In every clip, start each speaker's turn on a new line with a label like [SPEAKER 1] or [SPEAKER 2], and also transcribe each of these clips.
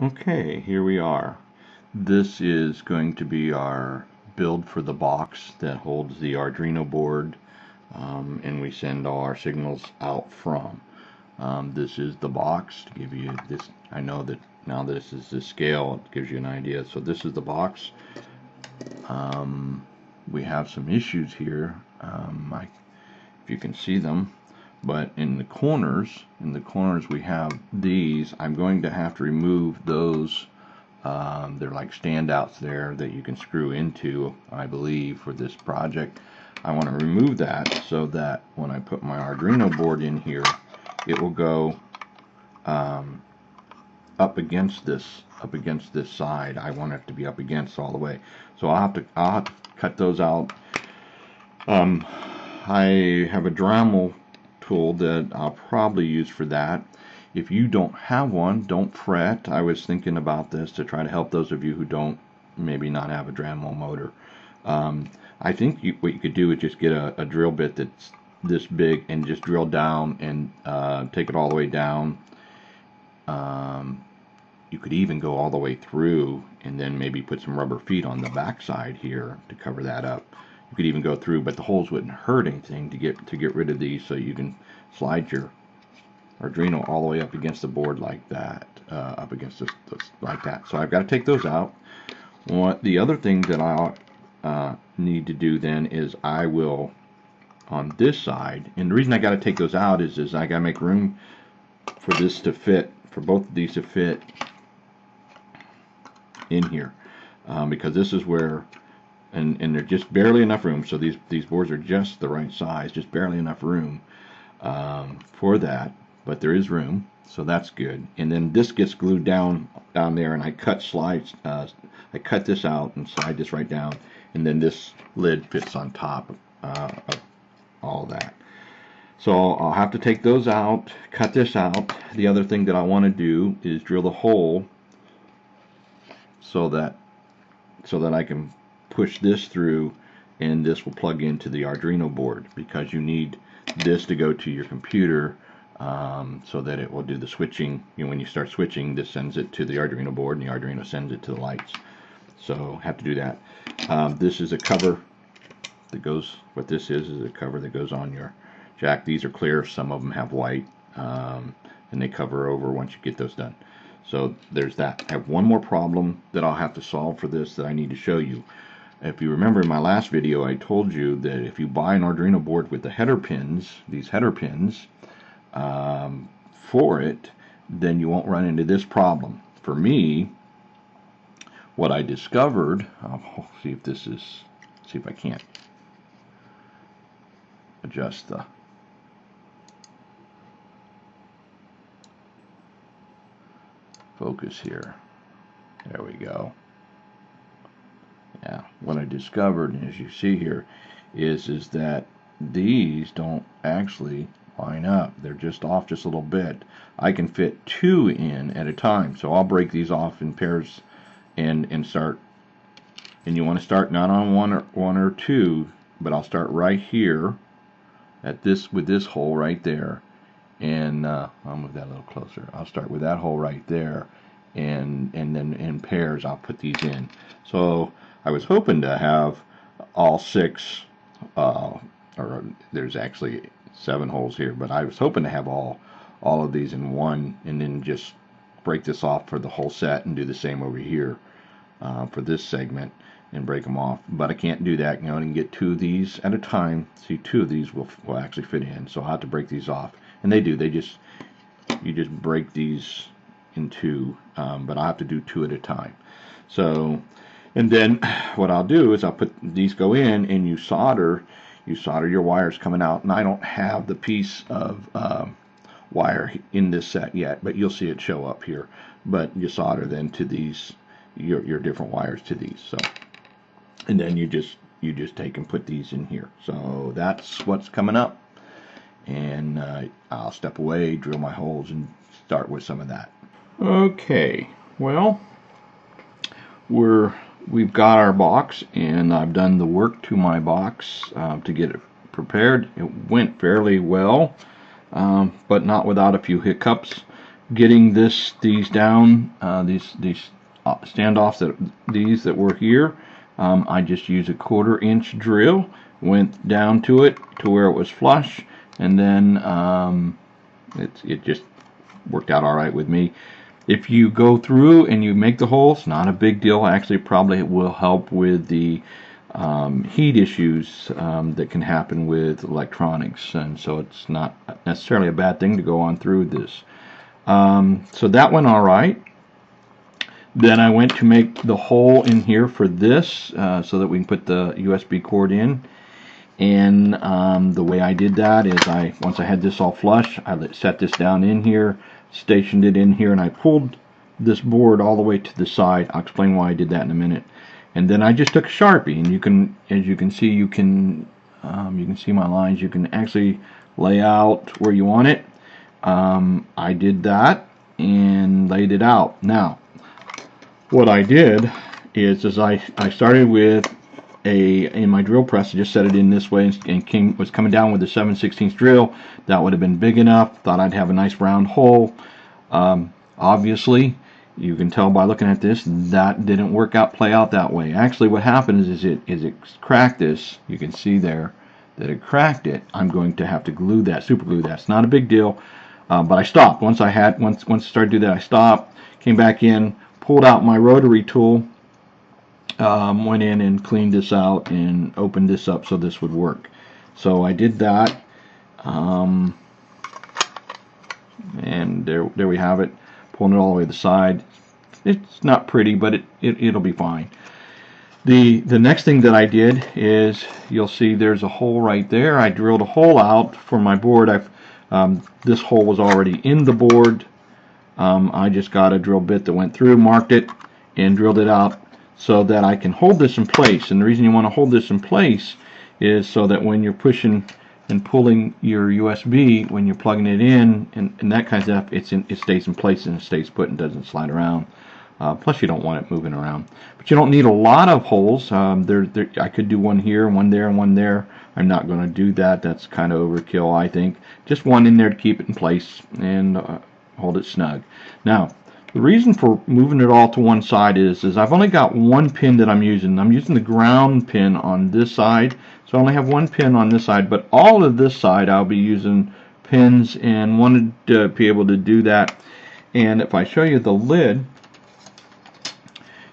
[SPEAKER 1] Okay, here we are. This is going to be our build for the box that holds the Arduino board, and we send all our signals out from. This is the box to give you this. I know that now this is the scale, it gives you an idea. So this is the box. We have some issues here, if you can see them. But in the corners we have these. I'm going to have to remove those. They're like standouts there that you can screw into, I believe, for this project. I want to remove that so that when I put my Arduino board in here, it will go up against this side. I want it to be up against all the way. So I'll have to cut those out. I have a Dremel tool that I'll probably use for that. If you don't have one, don't fret. I was thinking about this to try to help those of you who don't maybe not have a Dremel motor. I think what you could do is just get a drill bit that's this big and just drill down and take it all the way down. You could even go all the way through and then maybe put some rubber feet on the back side here to cover that up. You could even go through, but the holes wouldn't hurt anything to get rid of these, so you can slide your Arduino all the way up against the board like that, up against this like that. So I've got to take those out. The other thing that I'll need to do then is I will, on this side, and the reason I got to take those out is I got to make room for this to fit, for both of these to fit in here, because this is where, and they're just barely enough room. So these boards are just the right size, just barely enough room for that, but there is room, so that's good. And then this gets glued down there, and I cut this out and slide this right down, and then this lid fits on top of all that. So I'll have to take those out, cut this out. The other thing that I want to do is drill the hole so that I can push this through, and this will plug into the Arduino board, because you need this to go to your computer, so that it will do the switching. When you start switching, this sends it to the Arduino board, and the Arduino sends it to the lights. So have to do that. This is a cover that goes, what this is a cover that goes on your jack. These are clear, some of them have white, and they cover over once you get those done. So there's that. I have one more problem that I'll have to solve for this that I need to show you. If you remember in my last video, I told you that if you buy an Arduino board with the header pins, these header pins, for it, then you won't run into this problem. For me, what I discovered, I'll see if I can't adjust the focus here. There we go. Yeah, what I discovered, and as you see here, is that these don't actually line up. They're just off just a little bit. I can fit two in at a time, so I'll break these off in pairs and start. And you want to start not on one or two, but I'll start right here at this, with this hole right there, and I'll move that a little closer. I'll start with that hole right there, and then in pairs I'll put these in. So I was hoping to have all six, or there's actually 7 holes here, but I was hoping to have all of these in one, and then just break this off for the whole set and do the same over here for this segment and break them off. But I can't do that. I can get 2 of these at a time. See, 2 of these will actually fit in, so I'll have to break these off. And they do. You just break these in 2, but I'll have to do 2 at a time. So, and then what I'll do is I'll put these go in, and you solder your wires coming out. And I don't have the piece of wire in this set yet, but you'll see it show up here. But you solder then to these, your different wires to these. So, and then you just take and put these in here. So that's what's coming up. And I'll step away, drill my holes, and start with some of that. Okay, well, we've got our box, and I've done the work to my box to get it prepared. It went fairly well, but not without a few hiccups. getting these down, these standoffs that were here. I just used a 1/4 inch drill, went down to it to where it was flush, and then it just worked out all right with me. If you go through and you make the holes, not a big deal. Actually, probably it will help with the heat issues that can happen with electronics, and so it's not necessarily a bad thing to go on through this. So that went all right. Then I went to make the hole in here for this so that we can put the USB cord in. And the way I did that is once I had this all flush, I set this down in here, stationed it in here, and I pulled this board all the way to the side. I'll explain why I did that in a minute. And then I just took a Sharpie, and you can, as you can see, you can see my lines. You can actually lay out where you want it. I did that and laid it out. Now, what I did is I started with in my drill press, I just set it in this way and was coming down with a 7/16 drill. That would have been big enough. Thought I'd have a nice round hole. Obviously, you can tell by looking at this that didn't play out that way. Actually, what happened is it cracked this. You can see there that it cracked it. I'm going to have to glue that, super glue that. It's not a big deal, but I stopped once I started to do that. I stopped, came back in, pulled out my rotary tool. Went in and cleaned this out and opened this up so this would work. So I did that, and there we have it. Pulling it all the way to the side. It's not pretty, but it'll be fine. The next thing that I did is, you'll see there's a hole right there. I drilled a hole out for my board. This hole was already in the board. I just got a drill bit that went through, marked it, and drilled it out, so that I can hold this in place. And the reason you want to hold this in place is so that when you're pushing and pulling your USB, when you're plugging it in and that kind of stuff, it stays in place and it stays put and doesn't slide around. Plus, you don't want it moving around. But you don't need a lot of holes. I could do one here, one there, and one there. I'm not going to do that. That's kind of overkill, I think. Just one in there to keep it in place and hold it snug. Now, the reason for moving it all to one side is I've only got one pin that I'm using. I'm using the ground pin on this side, so I only have one pin on this side, but all of this side I'll be using pins, and wanted to be able to do that. And if I show you the lid,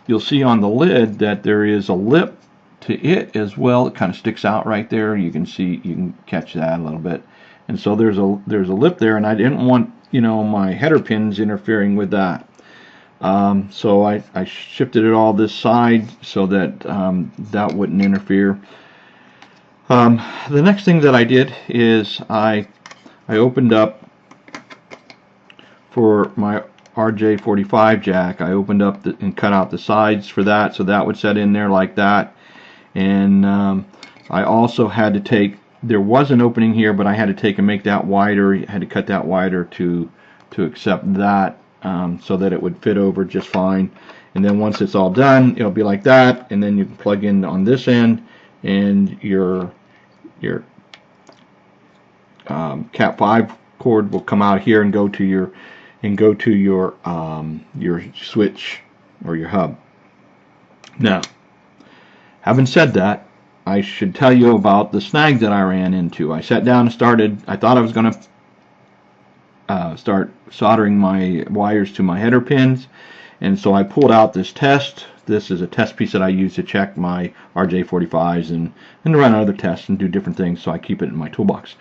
[SPEAKER 1] you'll see on the lid that there is a lip to it as well. It kind of sticks out right there. You can see, you can catch that a little bit. And so there's a lip there, and I didn't want my header pins interfering with that. So I shifted it all this side so that that wouldn't interfere. The next thing that I did is I opened up for my RJ45 jack. I opened up and cut out the sides for that, so that would set in there like that. And I also had to take, there was an opening here, but I had to take and make that wider. I had to cut that wider to accept that, so that it would fit over just fine. And then once it's all done, it'll be like that, and then you can plug in on this end, and your Cat 5 cord will come out here and go to your switch or your hub. Now, having said that, I should tell you about the snag that I ran into. I sat down and started. I thought I was going to start soldering my wires to my header pins, and so I pulled out this test. This is a test piece that I use to check my RJ45s and to run other tests and do different things, so I keep it in my toolbox.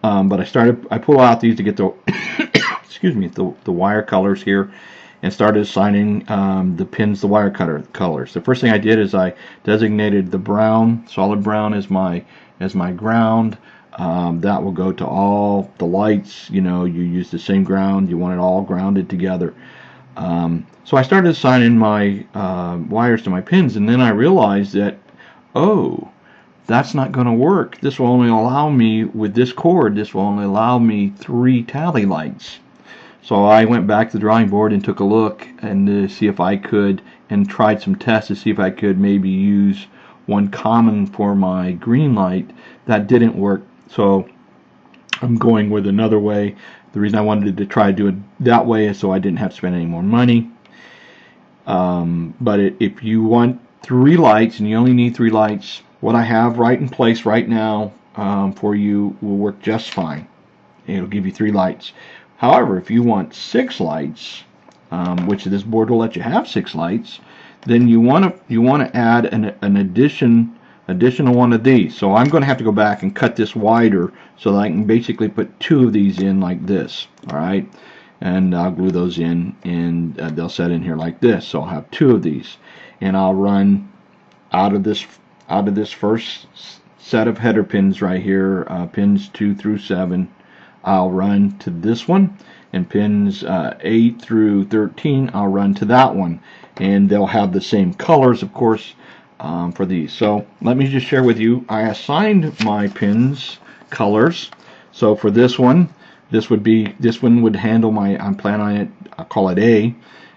[SPEAKER 1] But I pulled out these to get the excuse me, the wire colors here, and started assigning the pins, the wire colors. The first thing I did is I designated the brown, solid brown, as my ground. That will go to all the lights. You use the same ground. You want it all grounded together. So I started assigning my wires to my pins, and then I realized that, oh, that's not going to work. This will only allow me, with this cord, this will only allow me 3 tally lights. So I went back to the drawing board and took a look and to see if I could, and tried some tests to see if I could maybe use one common for my green light. That didn't work, so I'm going with another way. The reason I wanted to try to do it that way is so I didn't have to spend any more money. But if you want 3 lights, and you only need 3 lights, what I have right in place right now for you will work just fine. It'll give you 3 lights. However, if you want 6 lights, which this board will let you have 6 lights, then you want to add an additional one of these. So I'm going to have to go back and cut this wider so that I can basically put 2 of these in like this. All right, and I'll glue those in, and they'll set in here like this. So I'll have 2 of these, and I'll run out of this first set of header pins right here, pins 2 through 7. I'll run to this one, and pins 8 through 13 I'll run to that one, and they'll have the same colors, of course, for these. So let me just share with you, I assigned my pins colors. So for this one, this one would handle I'm planning on it, I'll call it A.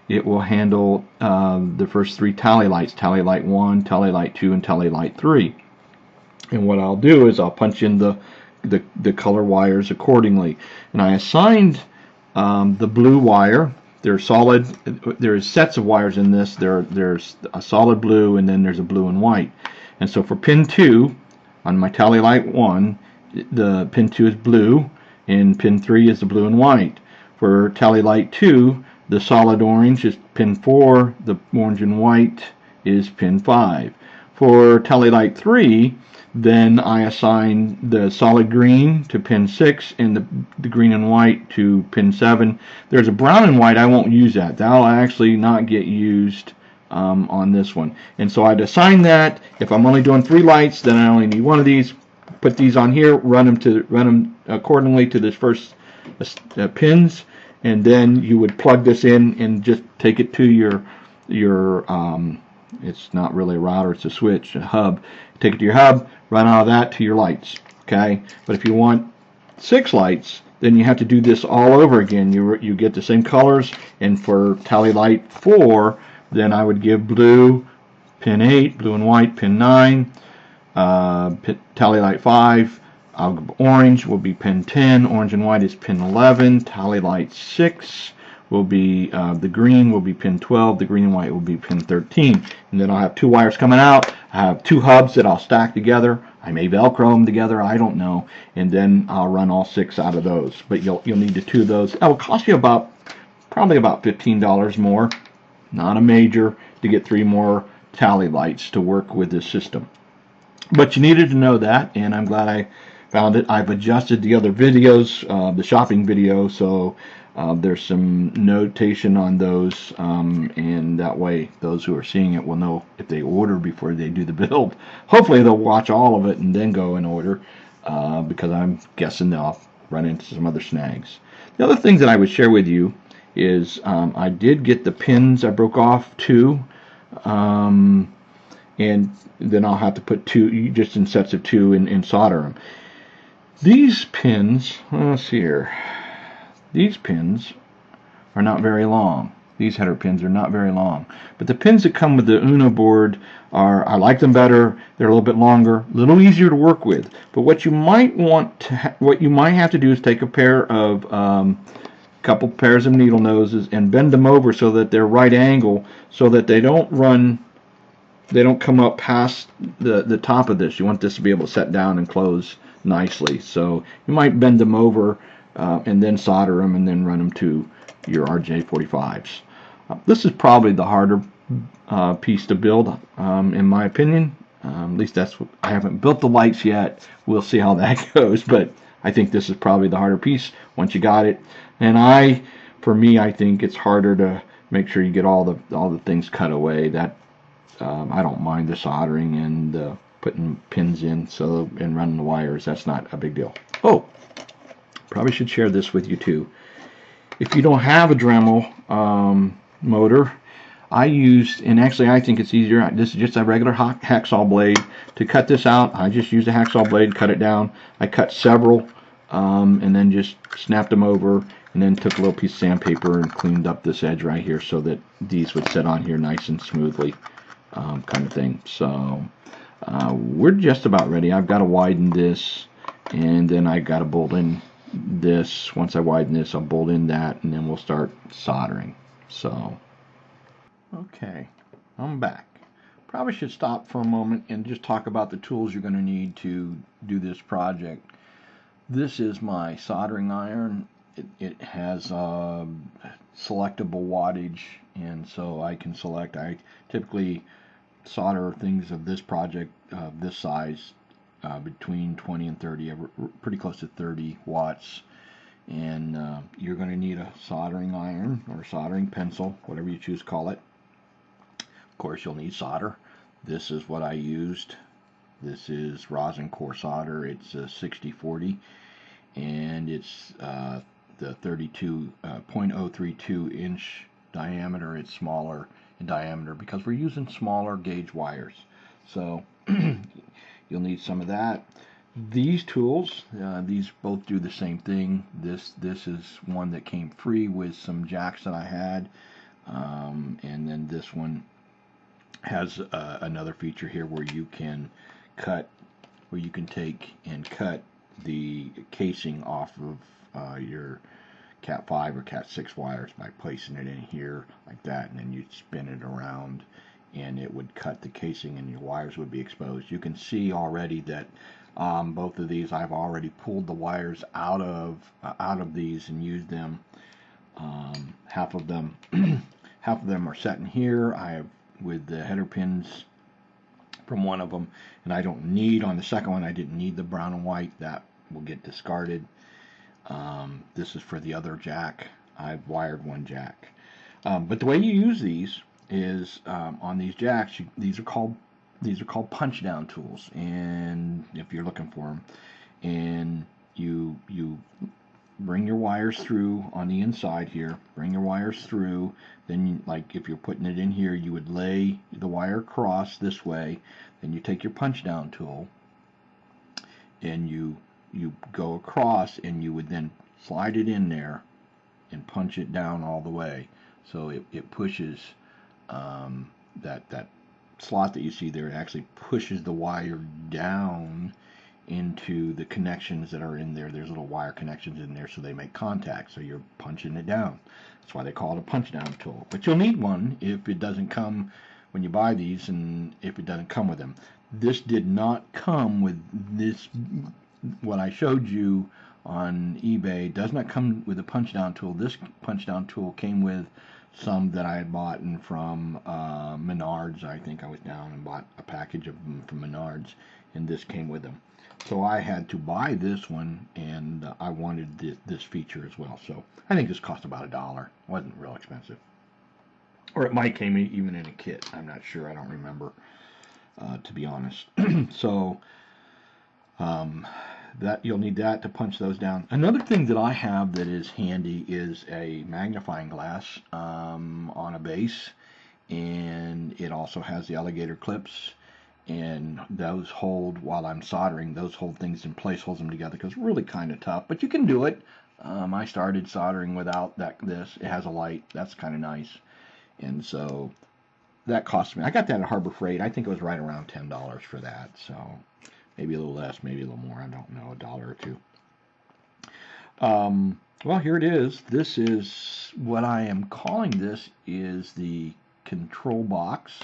[SPEAKER 1] It will handle the first 3 tally lights, tally light 1, tally light 2, and tally light 3. And what I'll do is I'll punch in the color wires accordingly. And I assigned the blue wire. There's sets of wires in this. There's a solid blue, and then there's a blue and white. And so for pin 2 on my tally light 1, the pin 2 is blue, and pin 3 is the blue and white. For tally light 2, the solid orange is pin 4, the orange and white is pin 5. For tally light 3, then I assign the solid green to pin 6 and the green and white to pin 7. There's a brown and white. I won't use that. That'll actually not get used on this one. And so I'd assign that. If I'm only doing 3 lights, then I only need 1 of these. Put these on here. Run them accordingly to this first pins, and then you would plug this in and just take it to your it's not really a router, it's a switch, a hub. Take it to your hub, run out of that to your lights. Okay, but if you want 6 lights, then you have to do this all over again. You get the same colors, and for tally light 4, then I would give blue pin 8, blue and white pin 9, tally light 5, orange will be pin 10, orange and white is pin 11, tally light 6 will be, the green will be pin 12, the green and white will be pin 13. And then I'll have 2 wires coming out. I have 2 hubs that I'll stack together. I may Velcro them together, I don't know. And then I'll run all 6 out of those. But you'll need the 2 of those. That will cost you probably about $15 more. Not a major, to get 3 more tally lights to work with this system. But you needed to know that, and I'm glad I found it. I've adjusted the other videos, the shopping video, so there's some notation on those, and that way those who are seeing it will know if they order before they do the build. Hopefully they'll watch all of it and then go and order, because I'm guessing they'll run into some other snags. The other thing that I would share with you is I did get the pins I broke off 2, and then I'll have to put 2 just in sets of 2 and solder them. These pins, let's see here, these pins are not very long. These header pins are not very long. But the pins that come with the Uno board I like them better. They're a little bit longer, a little easier to work with. But what you might have to do is take a pair of couple pairs of needle noses and bend them over so that they're right angle, so that they don't come up past the top of this. You want this to be able to set down and close nicely. So you might bend them over and then solder them and then run them to your RJ45s. This is probably the harder piece to build, in my opinion. At least that's what, I haven't built the lights yet. We'll see how that goes, but I think this is probably the harder piece once you got it. And for me, I think it's harder to make sure you get all the things cut away. That I don't mind the soldering and putting pins in and running the wires. That's not a big deal. Oh, probably should share this with you too. If you don't have a Dremel motor, I used, and actually I think it's easier, this is just a regular hacksaw blade. To cut this out, I just used a hacksaw blade, cut it down. I cut several and then just snapped them over, and then took a little piece of sandpaper and cleaned up this edge right here so that these would sit on here nice and smoothly, kind of thing. So we're just about ready. I've got to widen this, and then I've got to bolt in this, once I widen this, I'll bolt in that, and then we'll start soldering. So, okay, I'm back. Probably should stop for a moment and just talk about the tools you're going to need to do this project. This is my soldering iron. It has selectable wattage, and so I can select. I typically solder things of this project, this size, between 20 and 30, pretty close to 30 watts. And you're going to need a soldering iron or soldering pencil, whatever you choose to call it. Of course, you'll need solder. This is what I used. This is rosin core solder. It's a 6040, and it's the 0.032 inch diameter. It's smaller in diameter because we're using smaller gauge wires. So you'll need some of that. These tools, these both do the same thing. This is one that came free with some jacks that I had, and then this one has another feature here where you can take and cut the casing off of your Cat 5 or Cat 6 wires by placing it in here like that, and then you'd spin it around and it would cut the casing and your wires would be exposed. You can see already that both of these I've already pulled the wires out of these and used them. Half of them are set in here. I have with the header pins from one of them, and I don't need, on the second one I didn't need the brown and white. That will get discarded. This is for the other jack. I've wired one jack, but the way you use these is on these jacks. These are called punch down tools, and if you're looking for them, and you bring your wires through on the inside here. Bring your wires through. Then, like if you're putting it in here, you would lay the wire across this way. Then you take your punch down tool and you go across, and you would then slide it in there and punch it down all the way. So it pushes that slot that you see there. It actually pushes the wire down into the connections that are in there. There's little wire connections in there, so they make contact. So you're punching it down. That's why they call it a punch down tool. But you'll need one if it doesn't come when you buy these, and if it doesn't come with them. This did not come with this. What I showed you on eBay does not come with a punch down tool. This punch down tool came with some that I had bought from Menards. I think I was down and bought a package of them from Menards, and this came with them. So I had to buy this one, and I wanted this feature as well. So I think this cost about $1. It wasn't real expensive. Or it might came even in a kit. I'm not sure. I don't remember, to be honest. So that you'll need that to punch those down. Another thing that I have that is handy is a magnifying glass on a base, and it also has the alligator clips. And those hold, while I'm soldering, those hold things in place, holds them together, because it's really kind of tough, but you can do it. I started soldering without this. It has a light. That's kind of nice. And so that cost me, I got that at Harbor Freight. I think it was right around $10 for that. So maybe a little less, maybe a little more. I don't know, $1 or $2. Well, here it is. This is what I am calling this is the control box.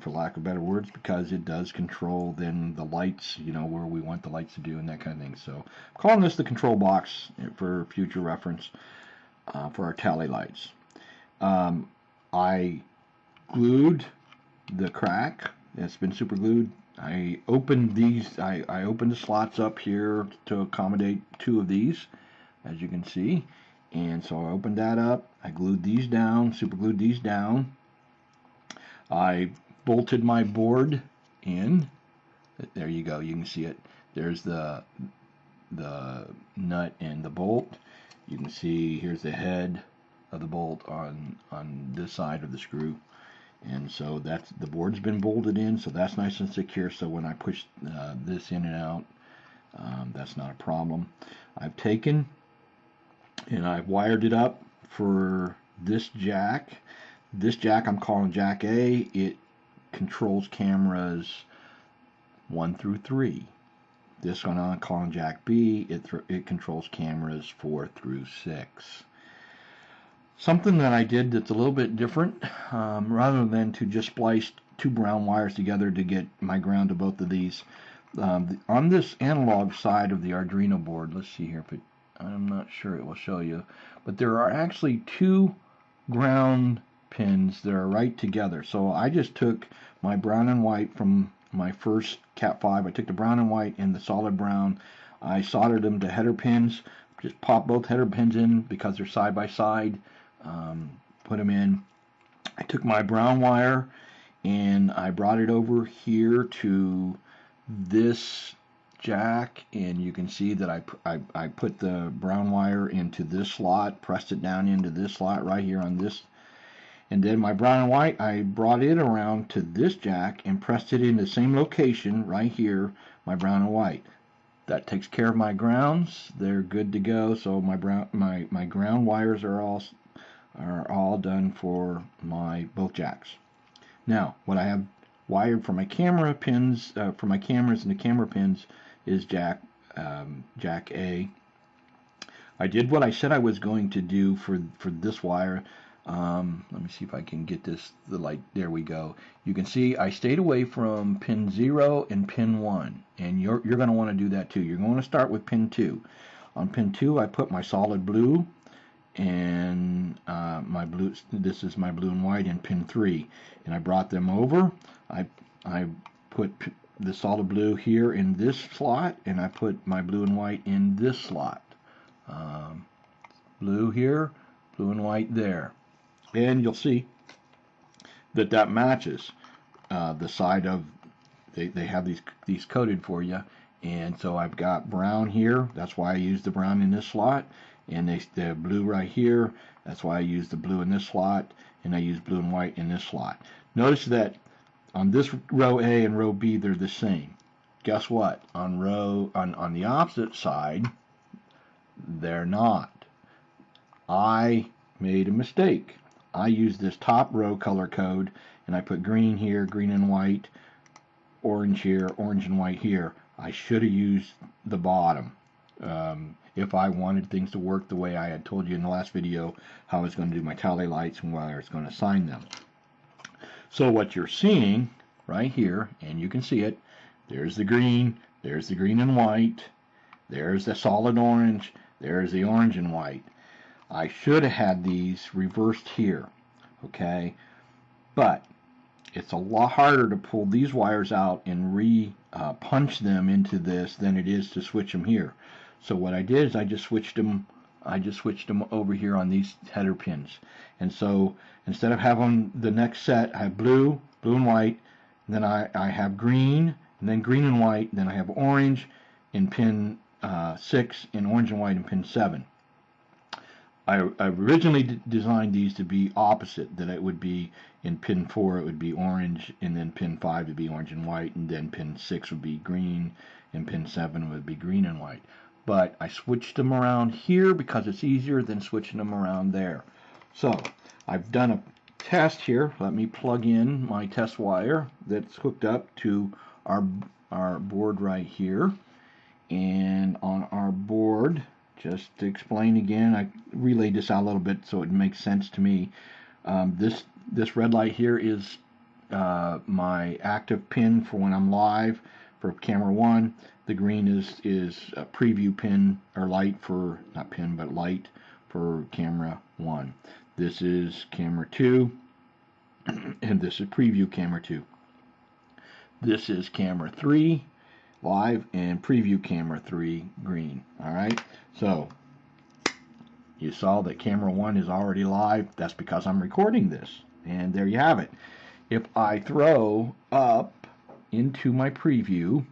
[SPEAKER 1] For lack of better words, because it does control then the lights, where we want the lights to do and that kind of thing. So I'm calling this the control box for future reference for our tally lights. I glued the crack. It's been super glued. I opened these. I opened the slots up here to accommodate 2 of these, as you can see. And so I opened that up. I glued these down, super glued these down. I bolted my board in. There you go. You can see it. There's the nut and the bolt. You can see here's the head of the bolt on this side of the screw. And so that's the board's been bolted in, so that's nice and secure. So when I push this in and out, that's not a problem. I've taken and I've wired it up for this jack. This jack I'm calling Jack A. It controls cameras 1 through 3. This one on column jack B, it controls cameras 4 through 6. Something that I did that's a little bit different, rather than to just splice two brown wires together to get my ground to both of these. On this analog side of the Arduino board, let's see here, but I'm not sure it will show you, but there are actually two ground pins that are right together. So I just took my brown and white from my first Cat 5. I took the brown and white and the solid brown. I soldered them to header pins. Just pop both header pins in because they're side by side. Put them in. I took my brown wire and I brought it over here to this jack, and you can see that I put the brown wire into this slot, pressed it down into this slot right here on this, and then my brown and white, I brought it around to this jack and pressed it in the same location right here, my brown and white. That takes care of my grounds. They're good to go. So my ground wires are all done for my both jacks. Now, what I have wired for my camera pins, for my cameras and the camera pins, is jack A. I did what I said I was going to do for this wire. Let me see if I can get the light. There we go. You can see I stayed away from pin 0 and pin 1, and you're going to want to do that too. You're going to start with pin 2. On pin 2, I put my solid blue, and my blue. This is my blue and white in pin 3, and I brought them over. I put the solid blue here in this slot, and I put my blue and white in this slot. Blue here, blue and white there. And you'll see that matches the side of, they have these coded for you. And so I've got brown here, that's why I use the brown in this slot, and the blue right here, that's why I use the blue in this slot, and I use blue and white in this slot. Notice that on this row A and row B, they're the same. Guess what? On the opposite side, they're not. I made a mistake. I used this top row color code, and I put green here, green and white, orange here, orange and white here. I should have used the bottom if I wanted things to work the way I had told you in the last video, how I was going to do my tally lights and where I was going to assign them. So what you're seeing right here, and you can see it, there's the green and white, there's the solid orange, there's the orange and white. I should have had these reversed here, okay? But it's a lot harder to pull these wires out and punch them into this than it is to switch them here. So what I did is I just switched them over here on these header pins. And so instead of having the next set, I have blue and white, and then I have green, and then green and white, and then I have orange in pin 6 and orange and white in pin 7. I originally designed these to be opposite, that it would be in pin 4 it would be orange, and then pin 5 would be orange and white, and then pin 6 would be green, and pin 7 would be green and white. But I switched them around here because it's easier than switching them around there. So I've done a test here. Let me plug in my test wire that's hooked up to our board right here. And on our board, just to explain again, I relayed this out a little bit so it makes sense to me. This red light here is my active pin for when I'm live for camera 1. The green is a preview pin or light for, not pin, but light for camera 1. This is camera 2, and this is preview camera 2. This is camera 3 live and preview camera 3 green. Alright, so you saw that camera 1 is already live. That's because I'm recording this, and there you have it. If I throw up into my preview,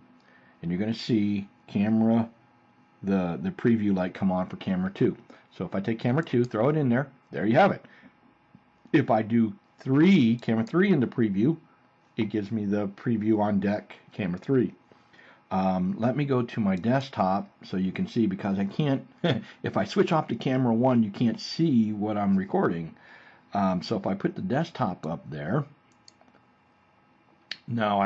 [SPEAKER 1] and you're going to see camera, the preview light come on for camera 2. So if I take camera 2, throw it in there, there you have it. If I do camera 3 in the preview, it gives me the preview on deck camera 3. Let me go to my desktop so you can see, because I can't, if I switch off to camera 1, you can't see what I'm recording. So if I put the desktop up there, now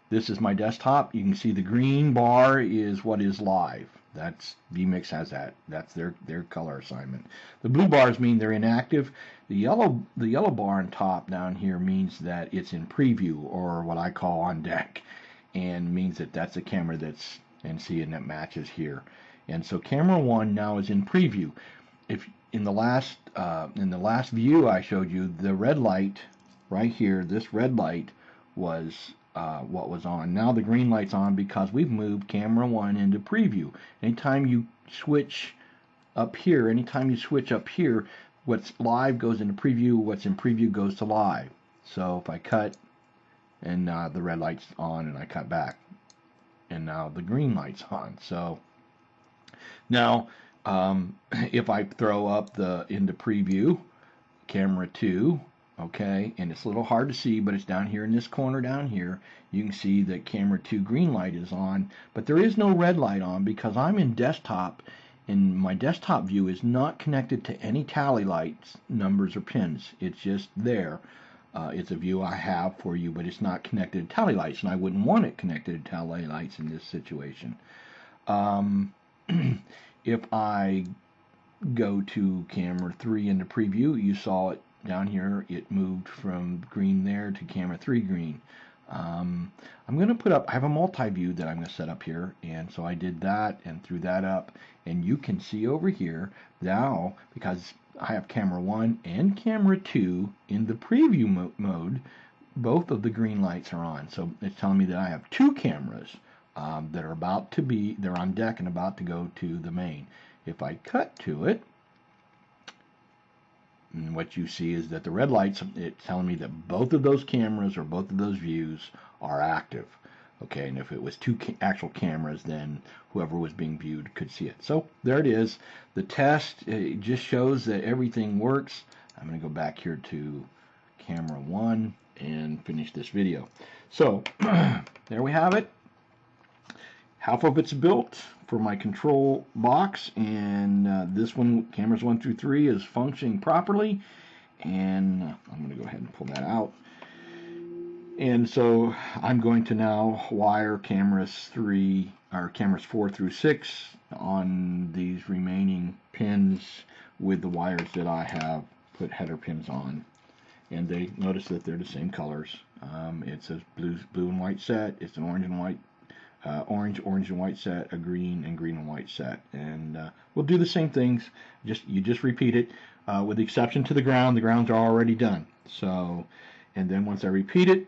[SPEAKER 1] This is my desktop. You can see the green bar is what is live. That's vMix has that. That's their color assignment. The blue bars mean they're inactive. The yellow bar on top down here means that it's in preview, or what I call on deck, and means that that's a camera that's, and see, and that matches here. And so camera 1 now is in preview. If in the last view I showed you, the red light right here, this red light was what was on. Now the green light's on because we've moved camera 1 into preview. Anytime you switch up here, what's live goes into preview, what's in preview goes to live. So if I cut, and the red light's on, and I cut back, and now the green light's on. So now if I throw up into preview camera 2, okay, and it's a little hard to see, but it's down here in this corner down here, you can see that camera 2 green light is on, but there is no red light on because I'm in desktop, and my desktop view is not connected to any tally lights, numbers, or pins. It's just there. It's a view I have for you, but it's not connected to tally lights, and I wouldn't want it connected to tally lights in this situation. If I go to camera 3 into preview, you saw it down here, it moved from green there to camera 3 green. I'm going to put up, I have a multi-view that I'm going to set up here, and so I did that and threw that up, and you can see over here now, because I have camera 1 and camera 2 in the preview mode, both of the green lights are on. So it's telling me that I have 2 cameras that are about to be, they're on deck and about to go to the main. If I cut to it, and what you see is that the red lights, it's telling me that both of those cameras or both of those views are active. Okay, and if it was 2 actual cameras, then whoever was being viewed could see it. So there it is. The test, it just shows that everything works. I'm going to go back here to camera 1 and finish this video. So there we have it. Half of it's built for my control box, and this one, cameras 1 through 3, is functioning properly, and I'm going to go ahead and pull that out. And so I'm going to now wire cameras 4 through 6 on these remaining pins with the wires that I have put header pins on, and they notice that they're the same colors. It's a blue and white set, it's an orange and white orange and white set, a green and white set, and we'll do the same things. You just repeat it, with the exception to the ground. The grounds are already done. So, and then once I repeat it,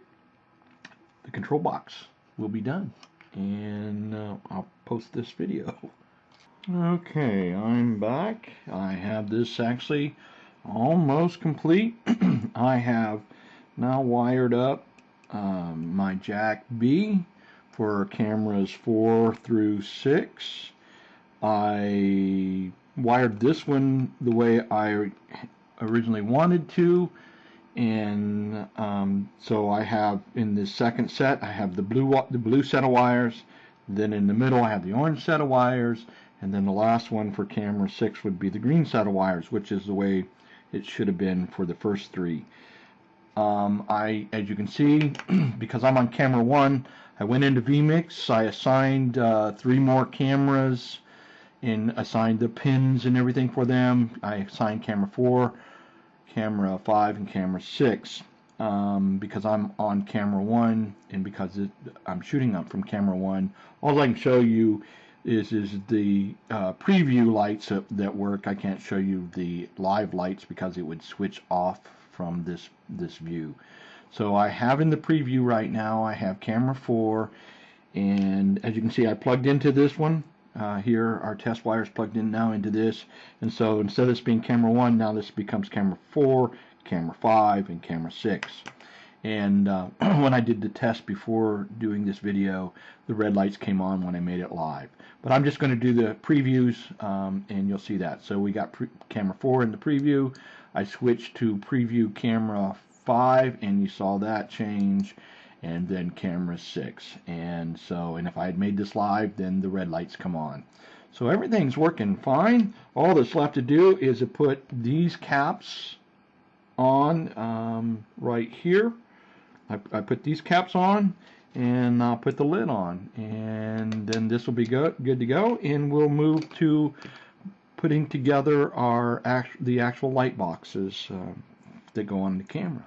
[SPEAKER 1] the control box will be done, and I'll post this video. Okay, I'm back. I have this actually almost complete. I have now wired up my jack B for cameras 4 through 6. I wired this one the way I originally wanted to, and so I have in this second set, I have the blue set of wires, then in the middle I have the orange set of wires, and then the last one for camera 6 would be the green set of wires, which is the way it should have been for the first 3. As you can see, because I'm on camera 1, I went into vMix, I assigned 3 more cameras and assigned the pins and everything for them. I assigned camera 4, camera 5, and camera 6 because I'm on camera 1, and because I'm shooting up from camera 1. All I can show you is the preview lights that work. I can't show you the live lights because it would switch off from this view. So I have in the preview right now, I have camera 4, and as you can see, I plugged into this one. Here, our test wire is plugged in now into this, and so instead of this being camera 1, now this becomes camera 4, camera 5, and camera 6. And when I did the test before doing this video, the red lights came on when I made it live. But I'm just going to do the previews, and you'll see that. So we got camera 4 in the preview. I switched to preview camera 5, and you saw that change, and then camera 6. And if I had made this live, then the red lights come on. So everything's working fine. All that's left to do is to put these caps on right here. I put these caps on, and I'll put the lid on, and then this will be good to go, and we'll move to putting together the actual light boxes that go on the camera.